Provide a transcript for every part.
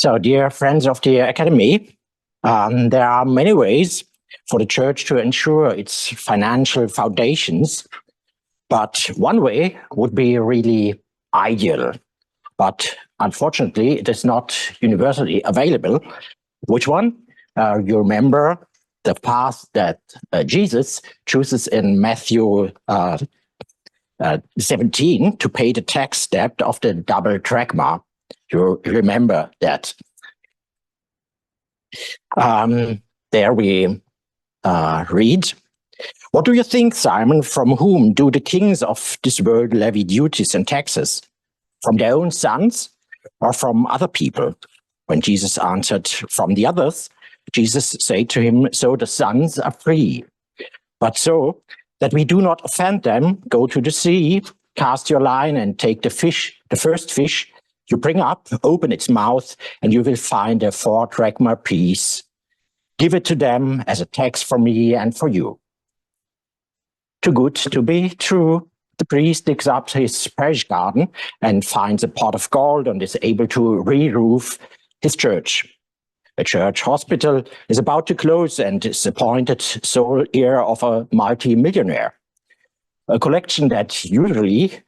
So, dear friends of the Academy, there are many ways for the Church to ensure its financial foundations, but one way would be really ideal. But unfortunately, it is not universally available. Which one? You remember the path that Jesus chooses in Matthew 17 to pay the tax debt of the double drachma. You remember that. There we read, "What do you think, Simon? From whom do the kings of this world levy duties and taxes? From their own sons or from other people?" When Jesus answered, "From the others," Jesus said to him, "So the sons are free. But so that we do not offend them, go to the sea, cast your line and take the first fish you bring up, open its mouth, and you will find a 4 drachma piece. Give it to them as a tax for me and for you." Too good to be true, the priest digs up his parish garden and finds a pot of gold and is able to re-roof his church. A church hospital is about to close and is appointed sole heir of a multi-millionaire. A collection that usually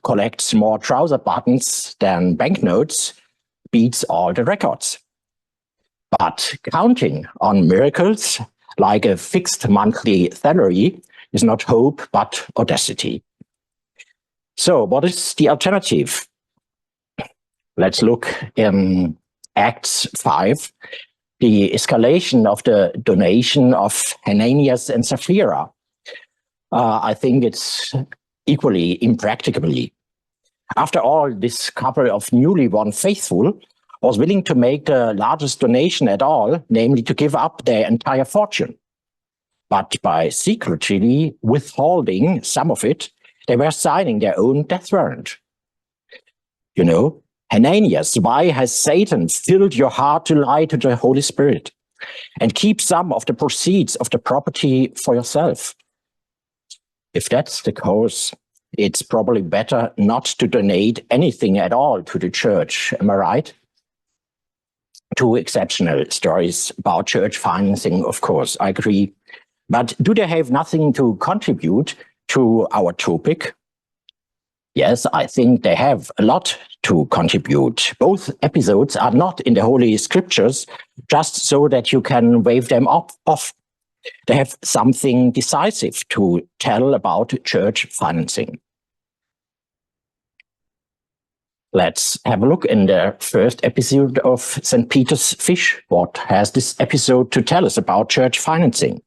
collects more trouser buttons than banknotes beats all the records. But counting on miracles like a fixed monthly salary is not hope but audacity. So what is the alternative? Let's look in Acts 5, the escalation of the donation of Ananias and Sapphira. I think it's equally impracticable. After all, this couple of newly won faithful was willing to make the largest donation at all, namely to give up their entire fortune. But by secretly withholding some of it, they were signing their own death warrant. You know, "Ananias, why has Satan filled your heart to lie to the Holy Spirit and keep some of the proceeds of the property for yourself?" If that's the case, it's probably better not to donate anything at all to the church. Am I right? Two exceptional stories about church financing, of course, I agree. But do they have nothing to contribute to our topic? Yes, I think they have a lot to contribute. Both episodes are not in the Holy Scriptures just so that you can wave them off. They have something decisive to tell about church financing. Let's have a look in the first episode of St. Peter's Fish. What has this episode to tell us about church financing?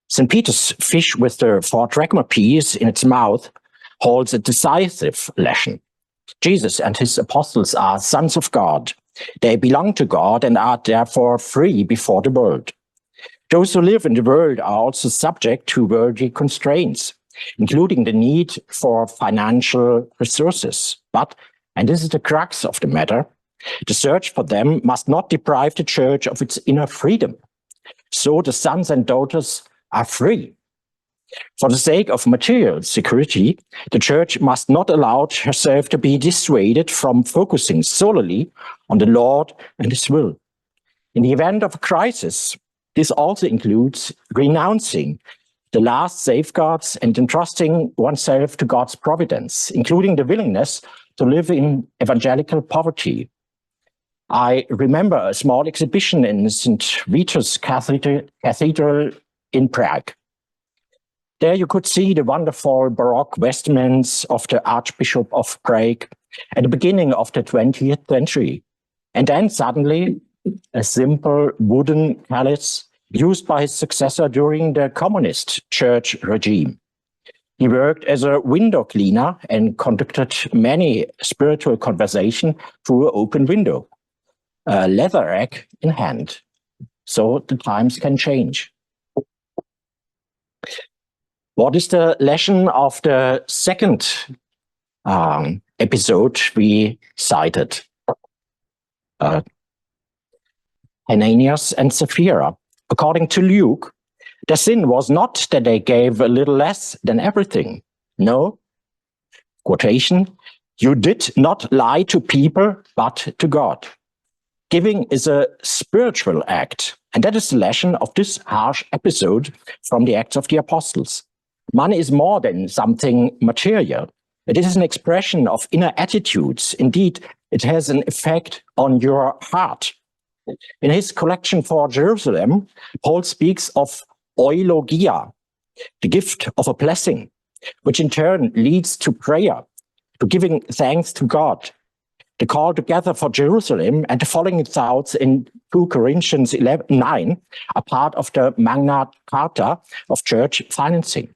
St. Peter's fish with the 4 drachma piece in its mouth holds a decisive lesson. Jesus and his apostles are sons of God. They belong to God and are therefore free before the world. Those who live in the world are also subject to worldly constraints, including the need for financial resources. But, and this is the crux of the matter, the search for them must not deprive the church of its inner freedom. So the sons and daughters are free. For the sake of material security, the church must not allow herself to be dissuaded from focusing solely on the Lord and his will. In the event of a crisis, this also includes renouncing the last safeguards and entrusting oneself to God's providence, including the willingness to live in evangelical poverty. I remember a small exhibition in St. Vitus Cathedral in Prague. There you could see the wonderful Baroque vestments of the Archbishop of Prague at the beginning of the 20th century. And then suddenly, a simple wooden chalice used by his successor during the communist church regime. He worked as a window cleaner and conducted many spiritual conversation through an open window, a leather rack in hand. So the times can change. What is the lesson of the second episode we cited? Ananias and Sapphira. According to Luke, their sin was not that they gave a little less than everything. No, quotation, You did not lie to people, but to God. Giving is a spiritual act, and that is the lesson of this harsh episode from the Acts of the Apostles. Money is more than something material. It is an expression of inner attitudes. Indeed, it has an effect on your heart. In his collection for Jerusalem, Paul speaks of eulogia, the gift of a blessing, which in turn leads to prayer, to giving thanks to God. The call together for Jerusalem and the following thoughts in 2 Corinthians 9 are part of the Magna Carta of church financing.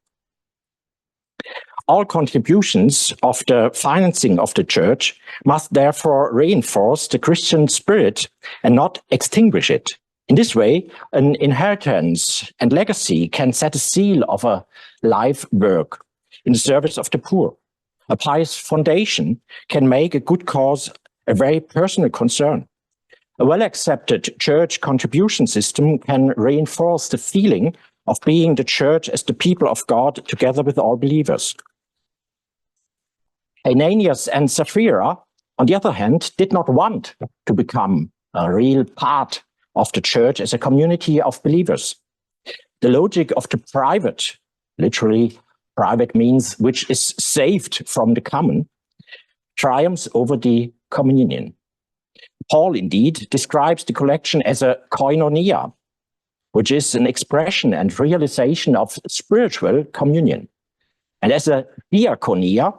All contributions of the financing of the church must therefore reinforce the Christian spirit and not extinguish it. In this way, an inheritance and legacy can set a seal of a life work in the service of the poor. A pious foundation can make a good cause a very personal concern. A well-accepted church contribution system can reinforce the feeling of being the church as the people of God together with all believers. Ananias and Sapphira, on the other hand, did not want to become a real part of the church as a community of believers. The logic of the private, literally private means which is saved from the common, triumphs over the communion. Paul indeed describes the collection as a koinonia, which is an expression and realization of spiritual communion, and as a diaconia,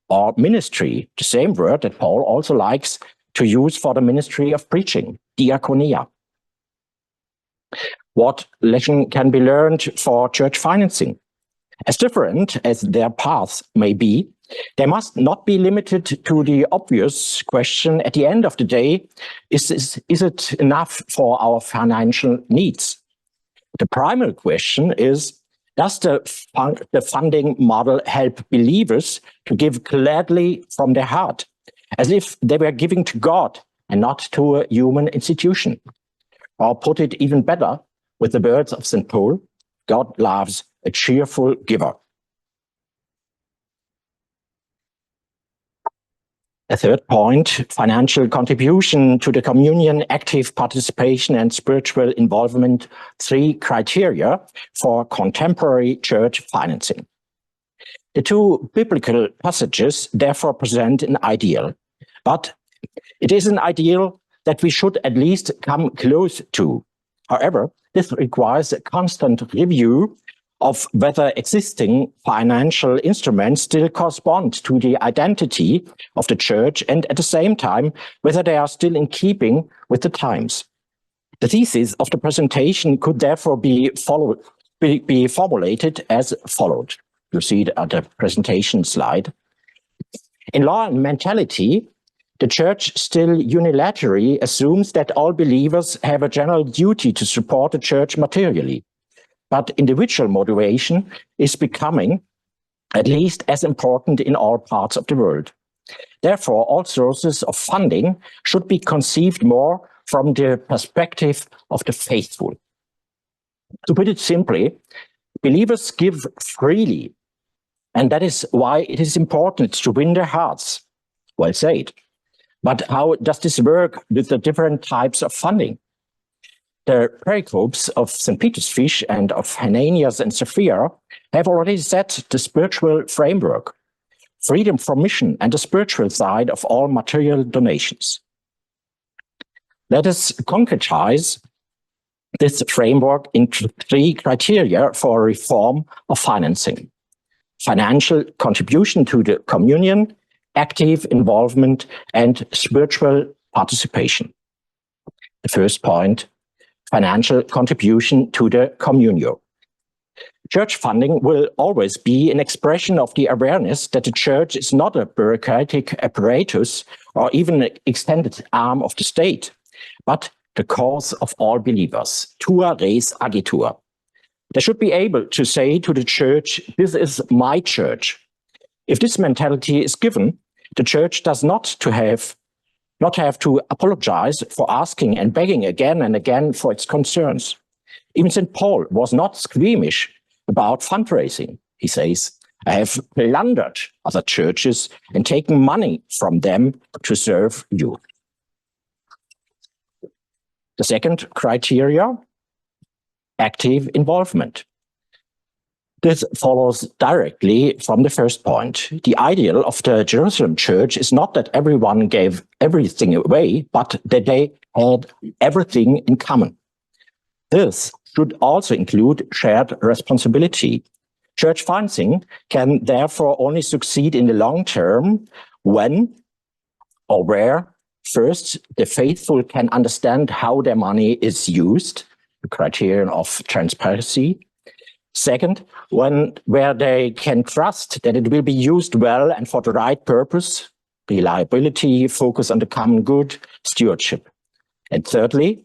or ministry, the same word that Paul also likes to use for the ministry of preaching, diaconia. What lesson can be learned for church financing? As different as their paths may be, they must not be limited to the obvious question at the end of the day, is it enough for our financial needs? The primary question is, does the funding model help believers to give gladly from their heart, as if they were giving to God and not to a human institution? Or put it even better, with the words of St. Paul, God loves a cheerful giver. A third point, financial contribution to the communion, active participation and spiritual involvement, 3 criteria for contemporary church financing. The 2 biblical passages therefore present an ideal, but it is an ideal that we should at least come close to. However, this requires a constant review of whether existing financial instruments still correspond to the identity of the church and at the same time, whether they are still in keeping with the times. The thesis of the presentation could therefore be formulated as followed. You see it at the presentation slide. In law and mentality, the church still unilaterally assumes that all believers have a general duty to support the church materially. But individual motivation is becoming at least as important in all parts of the world. Therefore, all sources of funding should be conceived more from the perspective of the faithful. To put it simply, believers give freely, and that is why it is important to win their hearts. Well said. But how does this work with the different types of funding? The pericopes of St. Peter's Fish and of Ananias and Sapphira have already set the spiritual framework, freedom from mission and the spiritual side of all material donations. Let us concretize this framework into 3 criteria for reform of financing: financial contribution to the communion, active involvement, and spiritual participation. The first point, financial contribution to the communio. Church funding will always be an expression of the awareness that the church is not a bureaucratic apparatus or even an extended arm of the state, but the cause of all believers, tua res agitur. They should be able to say to the church, this is my church. If this mentality is given, the church does not have to apologize for asking and begging again and again for its concerns. Even St. Paul was not squeamish about fundraising. He says, have plundered other churches and taken money from them to serve you. The second criteria, active involvement. This follows directly from the first point. The ideal of the Jerusalem church is not that everyone gave everything away, but that they had everything in common. This should also include shared responsibility. Church financing can therefore only succeed in the long term when or where, first, the faithful can understand how their money is used, the criterion of transparency. Second, where they can trust that it will be used well and for the right purpose, reliability, focus on the common good, stewardship. And thirdly,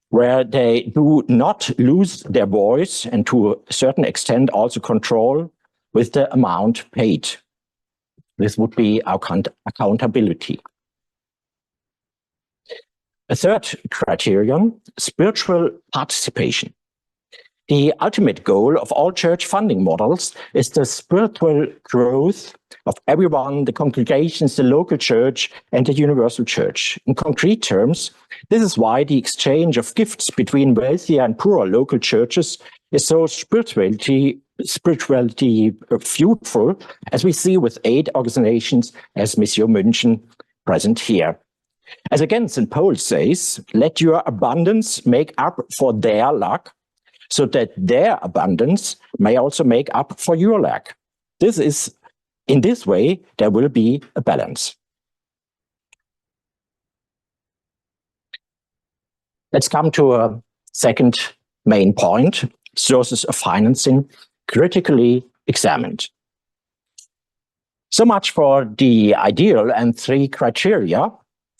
where they do not lose their voice and to a certain extent also control with the amount paid. This would be our accountability. A third criterion, spiritual participation. The ultimate goal of all church funding models is the spiritual growth of everyone, the congregations, the local church, and the universal church. In concrete terms, this is why the exchange of gifts between wealthier and poorer local churches is so spirituality fruitful, as we see with 8 organizations as Mission München present here. As again, St. Paul says, let your abundance make up for their lack, so that their abundance may also make up for your lack. In this way, there will be a balance. Let's come to a second main point, sources of financing, critically examined. So much for the ideal and 3 criteria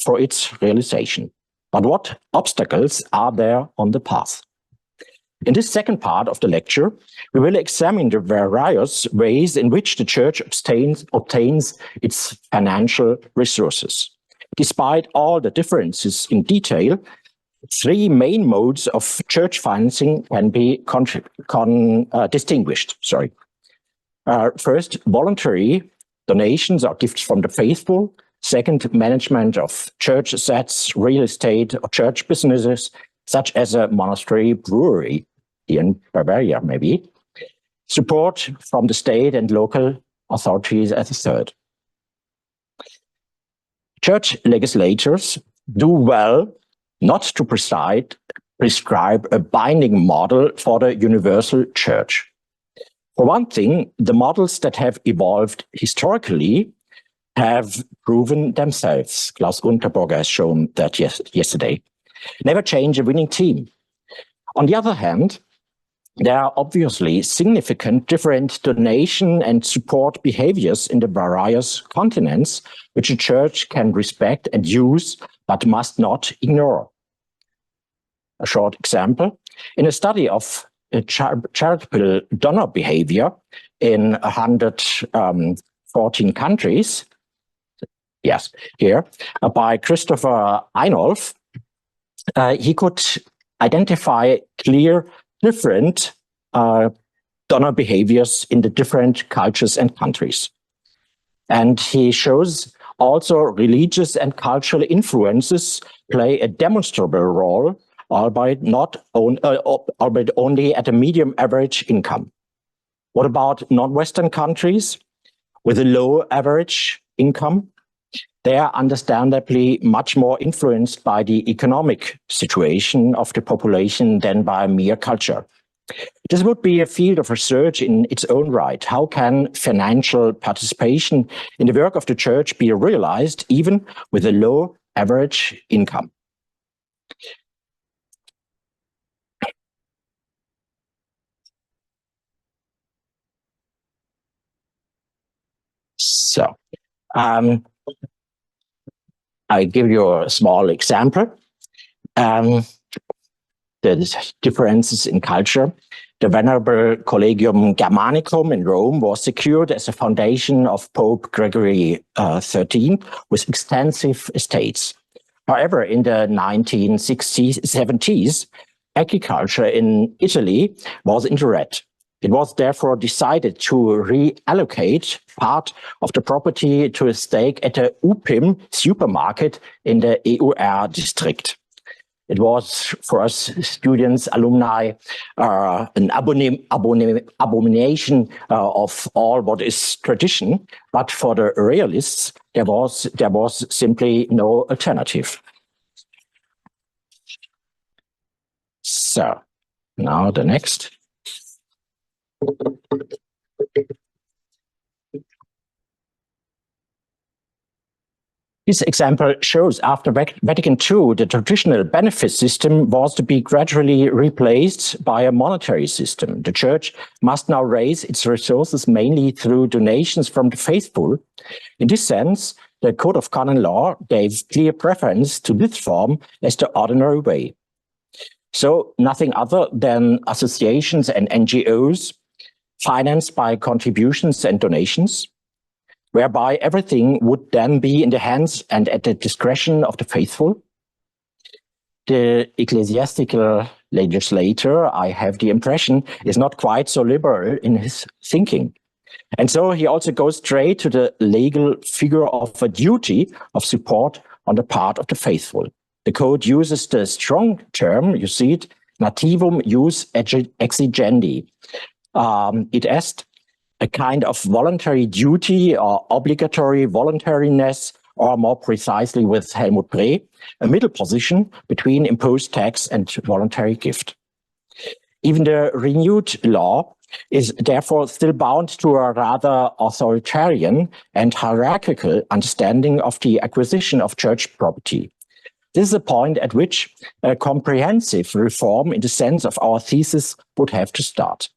for its realization. But what obstacles are there on the path? In this second part of the lecture, we will examine the various ways in which the church obtains its financial resources. Despite all the differences in detail, 3 main modes of church financing can be distinguished. First, voluntary donations or gifts from the faithful. Second, management of church assets, real estate, or church businesses, such as a monastery brewery in Bavaria, maybe. Support from the state and local authorities as a third. Church legislators do well not to prescribe a binding model for the universal church. For one thing, the models that have evolved historically have proven themselves. Klaus Unterberger has shown that yesterday. Never change a winning team. On the other hand, there are obviously significant different donation and support behaviors in the various continents, which a church can respect and use, but must not ignore. A short example, in a study of charitable donor behavior in 114 countries, by Christopher Einolf, he could identify clear different donor behaviors in the different cultures and countries. And he shows also religious and cultural influences play a demonstrable role, albeit only at a medium average income. What about non-Western countries with a low average income? They are understandably much more influenced by the economic situation of the population than by mere culture. This would be a field of research in its own right. How can financial participation in the work of the church be realized even with a low average income? So, I give you a small example. The differences in culture. The Venerable Collegium Germanicum in Rome was secured as a foundation of Pope Gregory XIII with extensive estates. However, in the 1960s, 70s, agriculture in Italy was in the red. It was therefore decided to reallocate part of the property to a stake at the UPIM supermarket in the EUR district. It was, for us students, alumni, an abomination of all what is tradition, but for the realists, there was simply no alternative. So, now the next. This example shows after Vatican II, the traditional benefit system was to be gradually replaced by a monetary system. The Church must now raise its resources mainly through donations from the faithful. In this sense, the Code of Canon Law gave clear preference to this form as the ordinary way. So nothing other than associations and NGOs financed by contributions and donations, whereby everything would then be in the hands and at the discretion of the faithful. The ecclesiastical legislator, I have the impression, is not quite so liberal in his thinking. And so he also goes straight to the legal figure of a duty of support on the part of the faithful. The code uses the strong term, you see it, nativum jus exigendi. It est a kind of voluntary duty or obligatory voluntariness, or more precisely with Helmut Bree, a middle position between imposed tax and voluntary gift. Even the renewed law is therefore still bound to a rather authoritarian and hierarchical understanding of the acquisition of church property. This is a point at which a comprehensive reform in the sense of our thesis would have to start.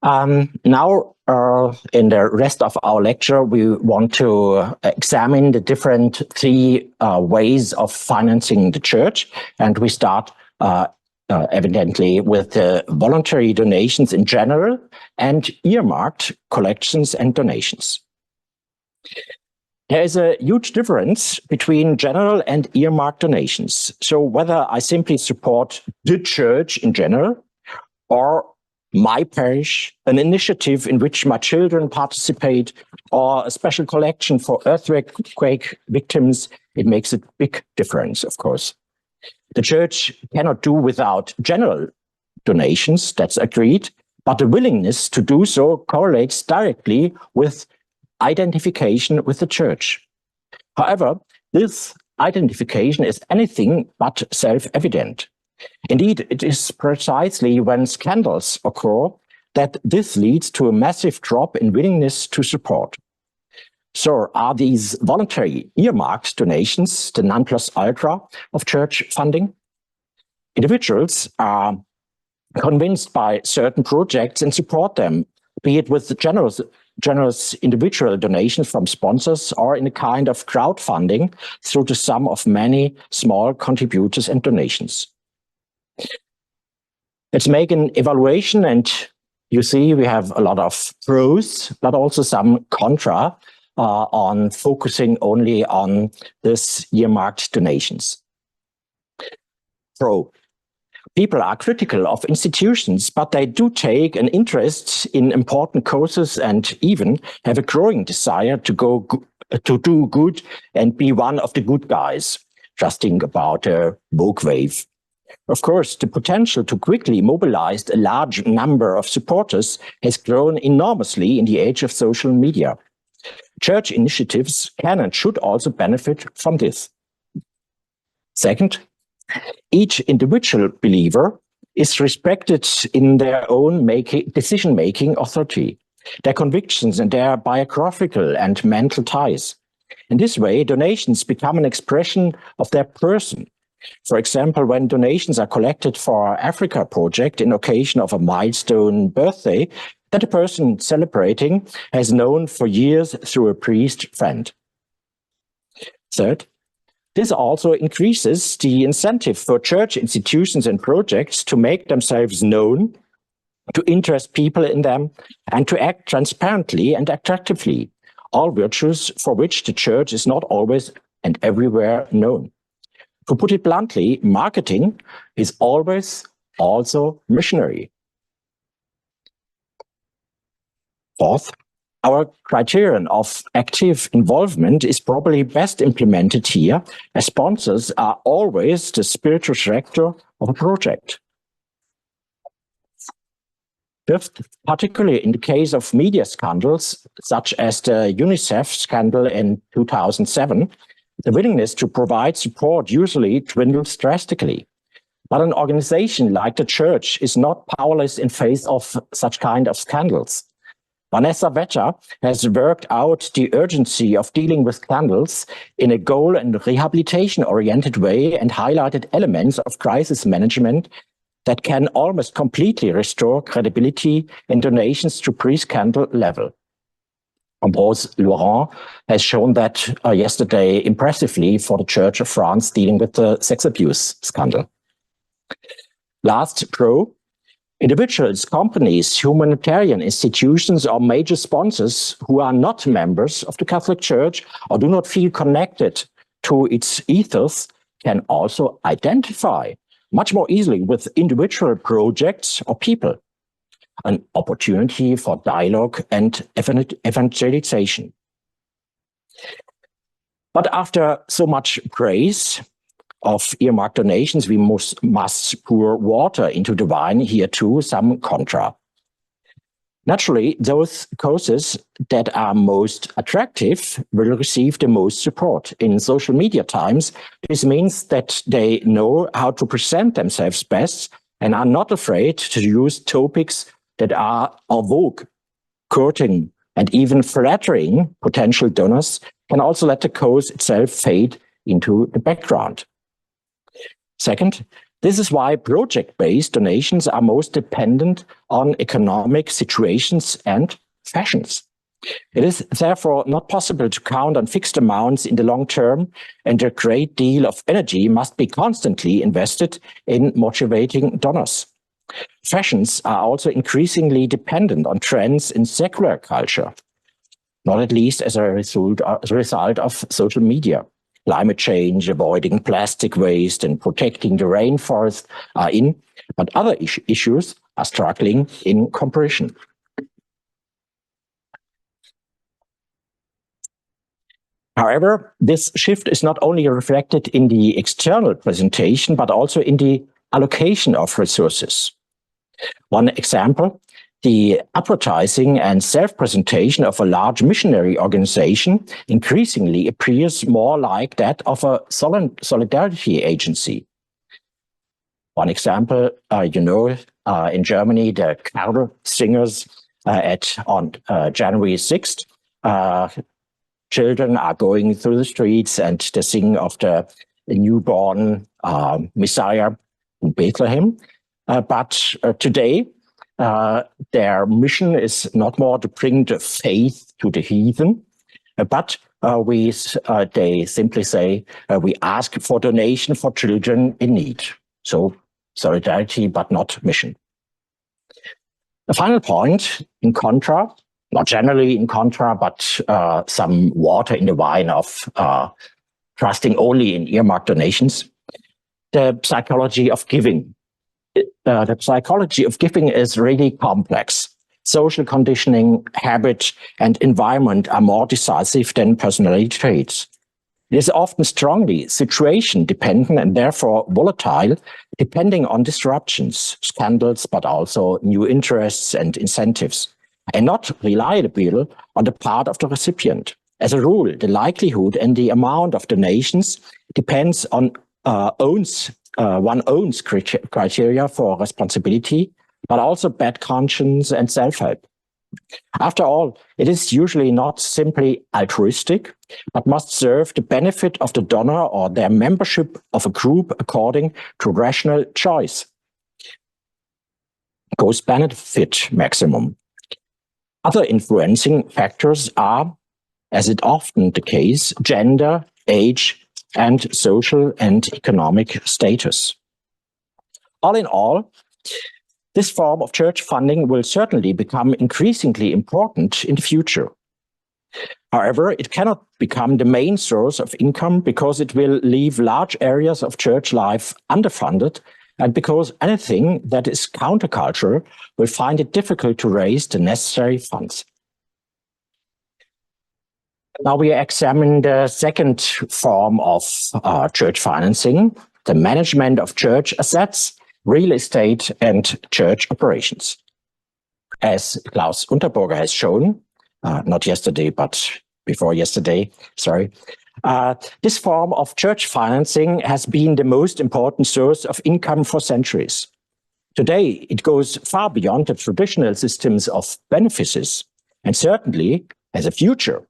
Now, in the rest of our lecture, we want to examine the different three ways of financing the church. And we start evidently with voluntary donations in general and earmarked collections and donations. There is a huge difference between general and earmarked donations. So whether I simply support the church in general or my parish, an initiative in which my children participate, or a special collection for earthquake victims, it makes a big difference, of course. The church cannot do without general donations, that's agreed, but the willingness to do so correlates directly with identification with the church. However, this identification is anything but self-evident. Indeed, it is precisely when scandals occur that this leads to a massive drop in willingness to support. So are these voluntary earmarked donations the non plus ultra of church funding? Individuals are convinced by certain projects and support them, be it with the generous individual donations from sponsors or in a kind of crowdfunding through the sum of many small contributors and donations. Let's make an evaluation, and you see we have a lot of pros, but also some contra on focusing only on this earmarked donations. Pro. People are critical of institutions, but they do take an interest in important causes and even have a growing desire to do good and be one of the good guys. Just think about a woke wave. Of course, the potential to quickly mobilize a large number of supporters has grown enormously in the age of social media. Church initiatives can and should also benefit from this. Second, each individual believer is respected in their own decision-making authority, their convictions and their biographical and mental ties. In this way, donations become an expression of their person. For example, when donations are collected for our Africa project in occasion of a milestone birthday that a person celebrating has known for years through a priest friend. Third, this also increases the incentive for church institutions and projects to make themselves known, to interest people in them, and to act transparently and attractively, all virtues for which the church is not always and everywhere known. To put it bluntly, marketing is always also missionary. Fourth, our criterion of active involvement is probably best implemented here, as sponsors are always the spiritual director of a project. Fifth, particularly in the case of media scandals, such as the UNICEF scandal in 2007, the willingness to provide support usually dwindles drastically. But an organization like the church is not powerless in face of such kind of scandals. Vanessa Vetter has worked out the urgency of dealing with scandals in a goal and rehabilitation-oriented way and highlighted elements of crisis management that can almost completely restore credibility in donations to pre-scandal level. Ambrose Laurent has shown that yesterday impressively for the Church of France dealing with the sex abuse scandal. Last, pro. Individuals, companies, humanitarian institutions, or major sponsors who are not members of the Catholic Church or do not feel connected to its ethos can also identify much more easily with individual projects or people, an opportunity for dialogue and evangelization. But after so much praise of earmarked donations, we must pour water into the wine here too, some contra. Naturally, those causes that are most attractive will receive the most support. In social media times, this means that they know how to present themselves best and are not afraid to use topics that are en vogue. Courting and even flattering potential donors can also let the cause itself fade into the background. Second, this is why project-based donations are most dependent on economic situations and fashions. It is therefore not possible to count on fixed amounts in the long term, and a great deal of energy must be constantly invested in motivating donors. Fashions are also increasingly dependent on trends in secular culture, not at least as a result of social media. Climate change, avoiding plastic waste, and protecting the rainforest are in, but other issues are struggling in comparison. However, this shift is not only reflected in the external presentation, but also in the allocation of resources. One example, the advertising and self-presentation of a large missionary organization increasingly appears more like that of a solidarity agency. One example, in Germany, the carol singers on January 6th, children are going through the streets and they sing of the newborn Messiah in Bethlehem. But today, their mission is not more to bring the faith to the heathen, but they simply say, we ask for donation for children in need. So solidarity, but not mission. The final point, in contra, not generally in contra, but some water in the wine of trusting only in earmarked donations, the psychology of giving. The psychology of giving is really complex. Social conditioning, habit, and environment are more decisive than personality traits. It is often strongly situation-dependent and therefore volatile, depending on disruptions, scandals, but also new interests and incentives, and not reliable on the part of the recipient. As a rule, the likelihood and the amount of donations depends on one owns criteria for responsibility, but also bad conscience and self-help. After all, it is usually not simply altruistic, but must serve the benefit of the donor or their membership of a group according to rational choice. Cost-benefit maximum. Other influencing factors are, as is often the case, gender, age, and social and economic status. All in all, this form of church funding will certainly become increasingly important in the future. However, it cannot become the main source of income because it will leave large areas of church life underfunded, and because anything that is countercultural will find it difficult to raise the necessary funds. Now we examine the second form of church financing, the management of church assets, real estate, and church operations. As Klaus Unterburger has shown, not yesterday, but before yesterday, sorry, this form of church financing has been the most important source of income for centuries. Today, it goes far beyond the traditional systems of benefices, and certainly has a future.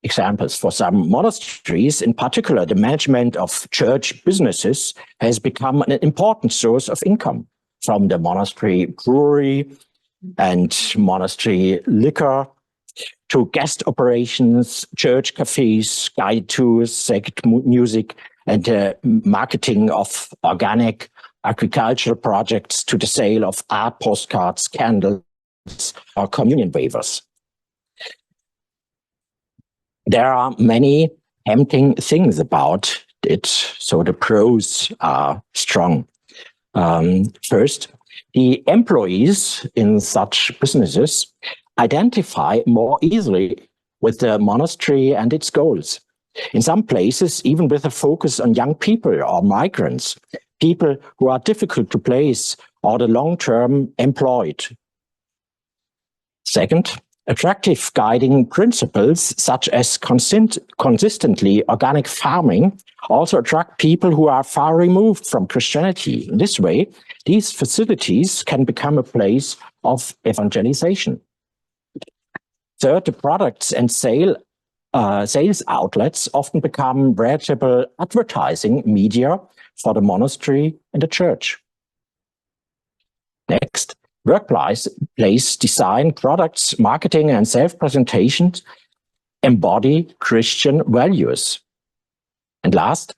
Examples for some monasteries, in particular, the management of church businesses has become an important source of income, from the monastery brewery and monastery liquor to guest operations, church cafes, guided tours, sacred music, and marketing of organic agricultural projects to the sale of art postcards, candles, or communion waivers. There are many tempting things about it, so the pros are strong. First, the employees in such businesses identify more easily with the monastery and its goals. In some places, even with a focus on young people or migrants, people who are difficult to place or the long-term employed. Second, attractive guiding principles such as consistently organic farming also attract people who are far removed from Christianity. In this way, these facilities can become a place of evangelization. Third, the products and sales outlets often become veritable advertising media for the monastery and the church. Next, workplace design, products, marketing, and self-presentations embody Christian values. And last,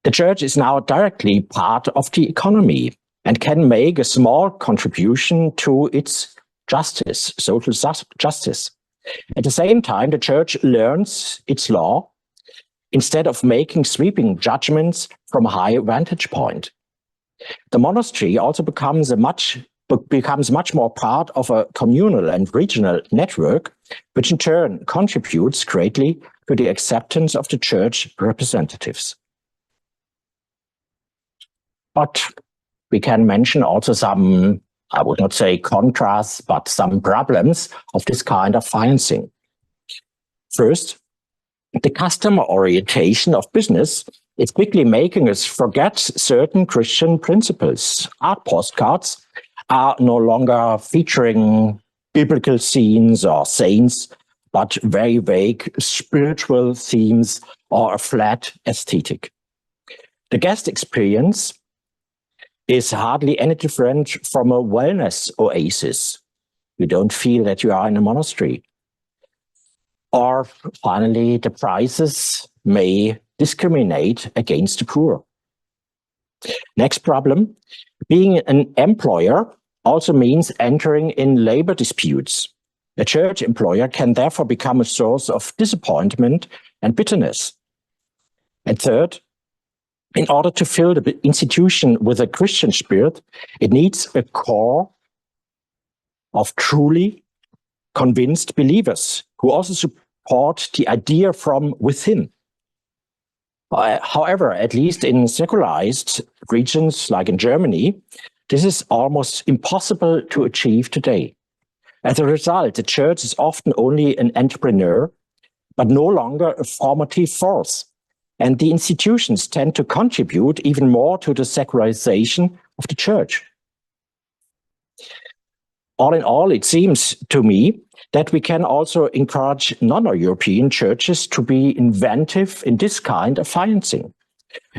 the church is now directly part of the economy and can make a small contribution to its justice, social justice. At the same time, the church learns its law instead of making sweeping judgments from a high vantage point. The monastery also becomes much more part of a communal and regional network, which in turn contributes greatly to the acceptance of the church representatives. But we can mention also some, I would not say contrasts, but some problems of this kind of financing. First, the customer orientation of business is quickly making us forget certain Christian principles. Art postcards are no longer featuring biblical scenes or saints, but very vague spiritual themes or a flat aesthetic. The guest experience is hardly any different from a wellness oasis. You don't feel that you are in a monastery. Or finally, the prices may discriminate against the poor. Next problem, being an employer also means entering in labor disputes. A church employer can therefore become a source of disappointment and bitterness. And third, in order to fill the institution with a Christian spirit, it needs a core of truly convinced believers who also support the idea from within. However, at least in secularized regions like in Germany, this is almost impossible to achieve today. As a result, the church is often only an entrepreneur, but no longer a formative force. And the institutions tend to contribute even more to the secularization of the church. All in all, it seems to me that we can also encourage non-European churches to be inventive in this kind of financing.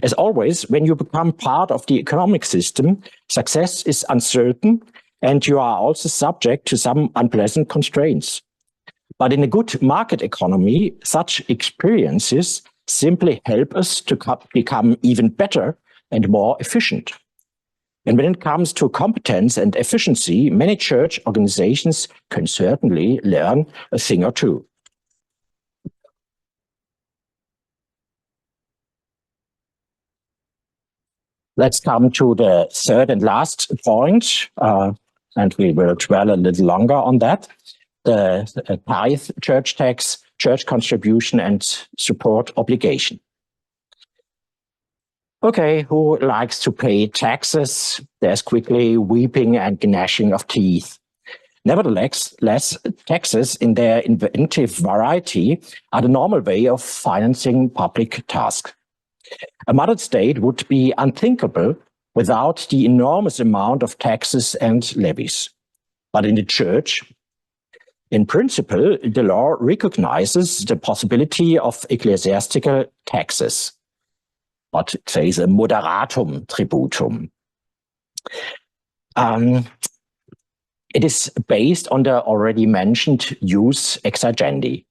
As always, when you become part of the economic system, success is uncertain and you are also subject to some unpleasant constraints. But in a good market economy, such experiences simply help us to become even better and more efficient. And when it comes to competence and efficiency, many church organizations can certainly learn a thing or two. Let's come to the third and last point, and we will dwell a little longer on that. The tithe, church tax, church contribution, and support obligation. Okay, who likes to pay taxes? There's quickly weeping and gnashing of teeth. Nevertheless, taxes in their inventive variety are the normal way of financing public tasks. A modern state would be unthinkable without the enormous amount of taxes and levies. But in the church, in principle, the law recognizes the possibility of ecclesiastical taxes. But it says a moderatum tributum. It is based on the already mentioned jus exigendi.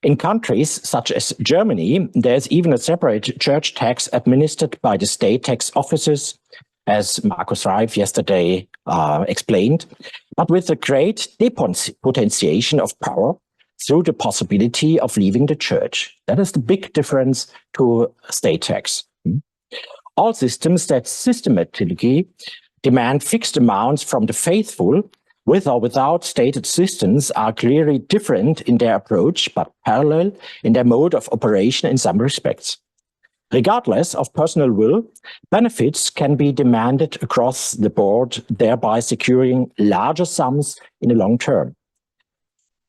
In countries such as Germany, there's even a separate church tax administered by the state tax offices, as Markus Reif yesterday explained, but with a great depotentiation of power through the possibility of leaving the church. That is the big difference to state tax. All systems that systematically demand fixed amounts from the faithful, with or without state assistance, are clearly different in their approach, but parallel in their mode of operation in some respects. Regardless of personal will, benefits can be demanded across the board, thereby securing larger sums in the long term.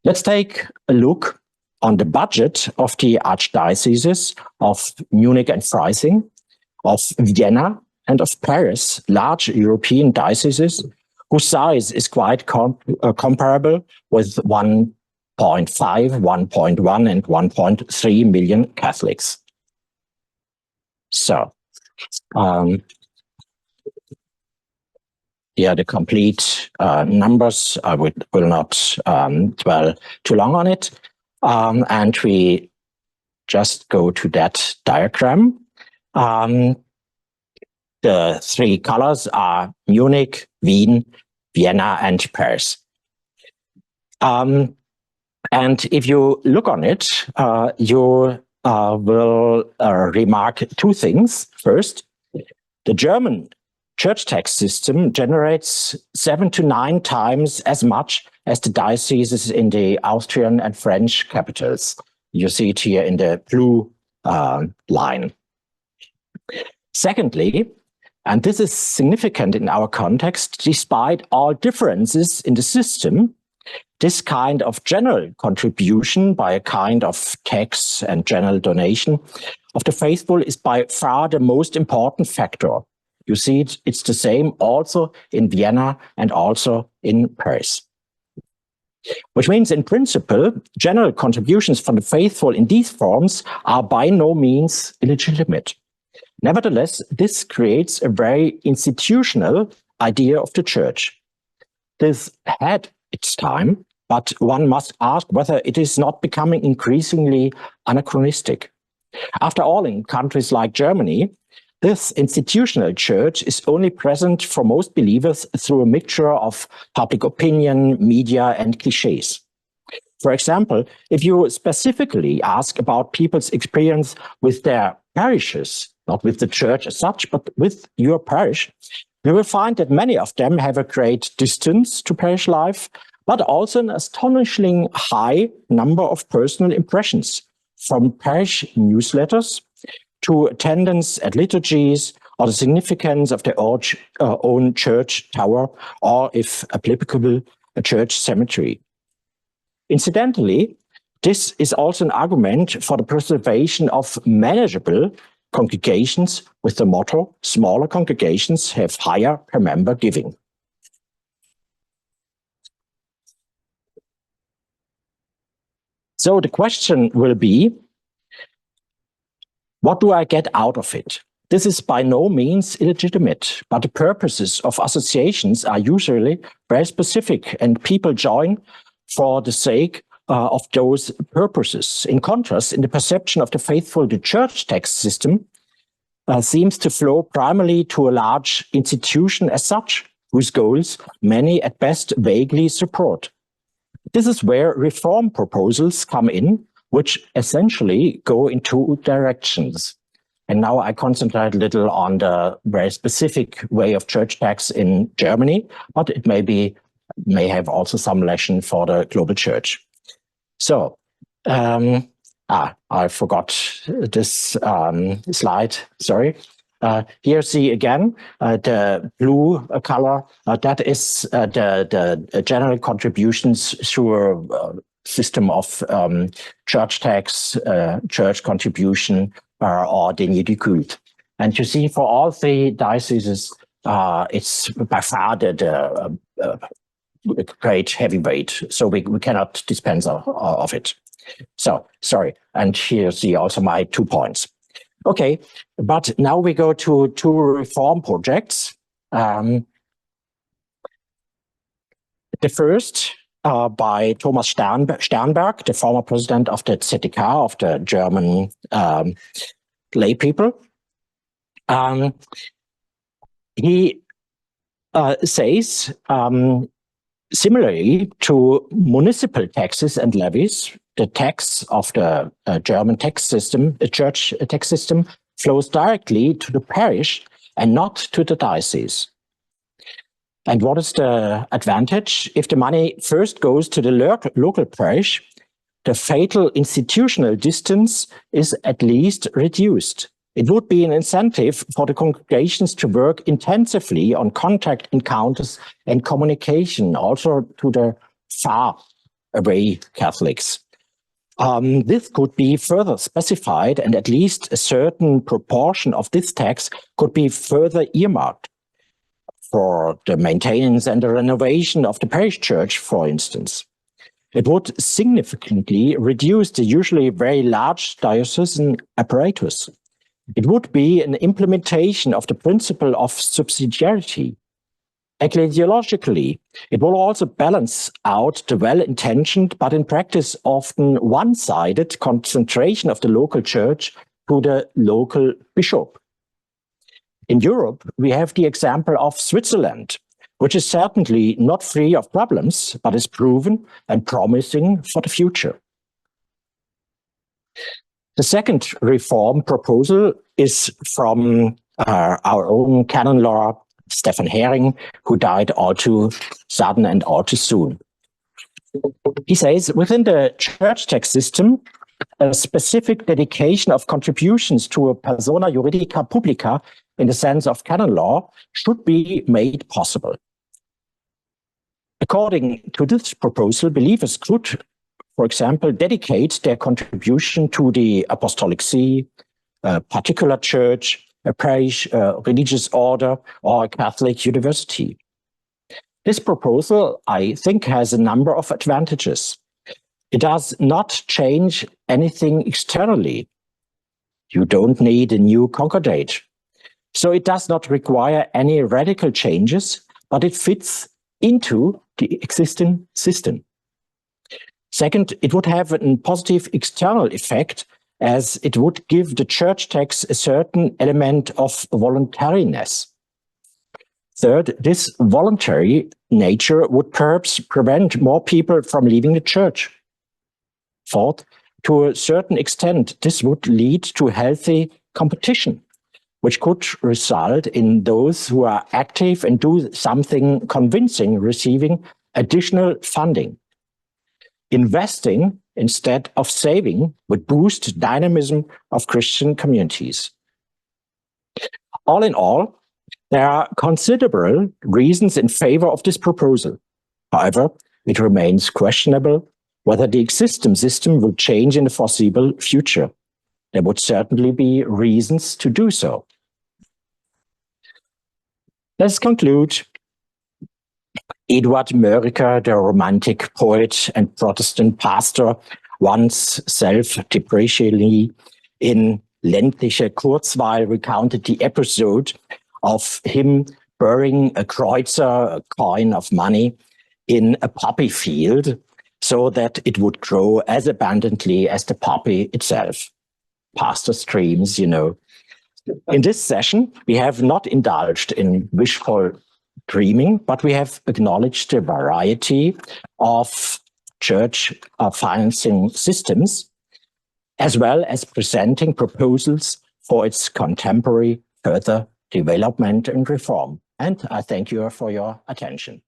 Let's take a look on the budget of the archdioceses of Munich and Freising, of Vienna and of Paris, large European dioceses whose size is quite comparable with 1.5, 1.1 and 1.3 million Catholics. So, yeah, the complete numbers, I will not dwell too long on it. And we just go to that diagram. The three colors are Munich, Wien, Vienna, and Paris. And if you look on it, you will remark two things. First, the German church tax system generates 7 to 9 times as much as the dioceses in the Austrian and French capitals. You see it here in the blue line. Secondly, and this is significant in our context, despite all differences in the system, this kind of general contribution by a kind of tax and general donation of the faithful is by far the most important factor. You see, it's the same also in Vienna and also in Paris. Which means, in principle, general contributions from the faithful in these forms are by no means illegitimate. Nevertheless, this creates a very institutional idea of the church. This had its time, but one must ask whether it is not becoming increasingly anachronistic. After all, in countries like Germany, this institutional church is only present for most believers through a mixture of public opinion, media, and cliches. For example, if you specifically ask about people's experience with their parishes, not with the church as such, but with your parish, you will find that many of them have a great distance to parish life, but also an astonishingly high number of personal impressions, from parish newsletters to attendance at liturgies or the significance of their own church tower, or, if applicable, a church cemetery. Incidentally, this is also an argument for the preservation of manageable congregations with the motto, smaller congregations have higher per member giving. So the question will be, what do I get out of it? This is by no means illegitimate, but the purposes of associations are usually very specific, and people join for the sake of those purposes. In contrast, in the perception of the faithful, the church tax system seems to flow primarily to a large institution as such, whose goals many at best vaguely support. This is where reform proposals come in, which essentially go in two directions. And now I concentrate a little on the very specific way of church tax in Germany, but it may have also some lesson for the global church. So, I forgot this slide, sorry. Here see again the blue color, that is the general contributions through a system of church tax, church contribution, or denier du culte. And you see for all three dioceses, it's by far the great heavyweight, so we cannot dispense of it. So, sorry, and here see also my 2 points. Okay, but now we go to two reform projects. The first by Thomas Sternberg, the former president of the ZDK, of the German lay people. He says, similarly to municipal taxes and levies, the tax of the German tax system, the church tax system, flows directly to the parish and not to the diocese. And what is the advantage? If the money first goes to the local parish, the fatal institutional distance is at least reduced. It would be an incentive for the congregations to work intensively on contact encounters and communication, also to the far away Catholics. This could be further specified, and at least a certain proportion of this tax could be further earmarked for the maintenance and the renovation of the parish church, for instance. It would significantly reduce the usually very large diocesan apparatus. It would be an implementation of the principle of subsidiarity. Ecclesiologically, it will also balance out the well-intentioned, but in practice often one-sided concentration of the local church to the local bishop. In Europe, we have the example of Switzerland, which is certainly not free of problems, but is proven and promising for the future. The second reform proposal is from our own canon law, Stefan Hering, who died all too sudden and all too soon. He says, within the church tax system, a specific dedication of contributions to a persona juridica publica in the sense of canon law should be made possible. According to this proposal, believers could, for example, dedicate their contribution to the apostolic see, a particular church, a parish, a religious order, or a Catholic university. This proposal, I think, has a number of advantages. It does not change anything externally. You don't need a new concordate. So it does not require any radical changes, but it fits into the existing system. Second, it would have a positive external effect, as it would give the church tax a certain element of voluntariness. Third, this voluntary nature would perhaps prevent more people from leaving the church. Fourth, to a certain extent, this would lead to healthy competition, which could result in those who are active and do something convincing receiving additional funding. Investing instead of saving would boost dynamism of Christian communities. All in all, there are considerable reasons in favor of this proposal. However, it remains questionable whether the existing system will change in the foreseeable future. There would certainly be reasons to do so. Let's conclude. Eduard Mörike, the Romantic poet and Protestant pastor, once self-depreciatingly in Ländliche Kurzweil recounted the episode of him burying a kreuzer, a coin of money, in a poppy field so that it would grow as abundantly as the poppy itself. Pastor streams, you know. In this session, we have not indulged in wishful dreaming, but we have acknowledged the variety of church financing systems, as well as presenting proposals for its contemporary further development and reform. And I thank you for your attention.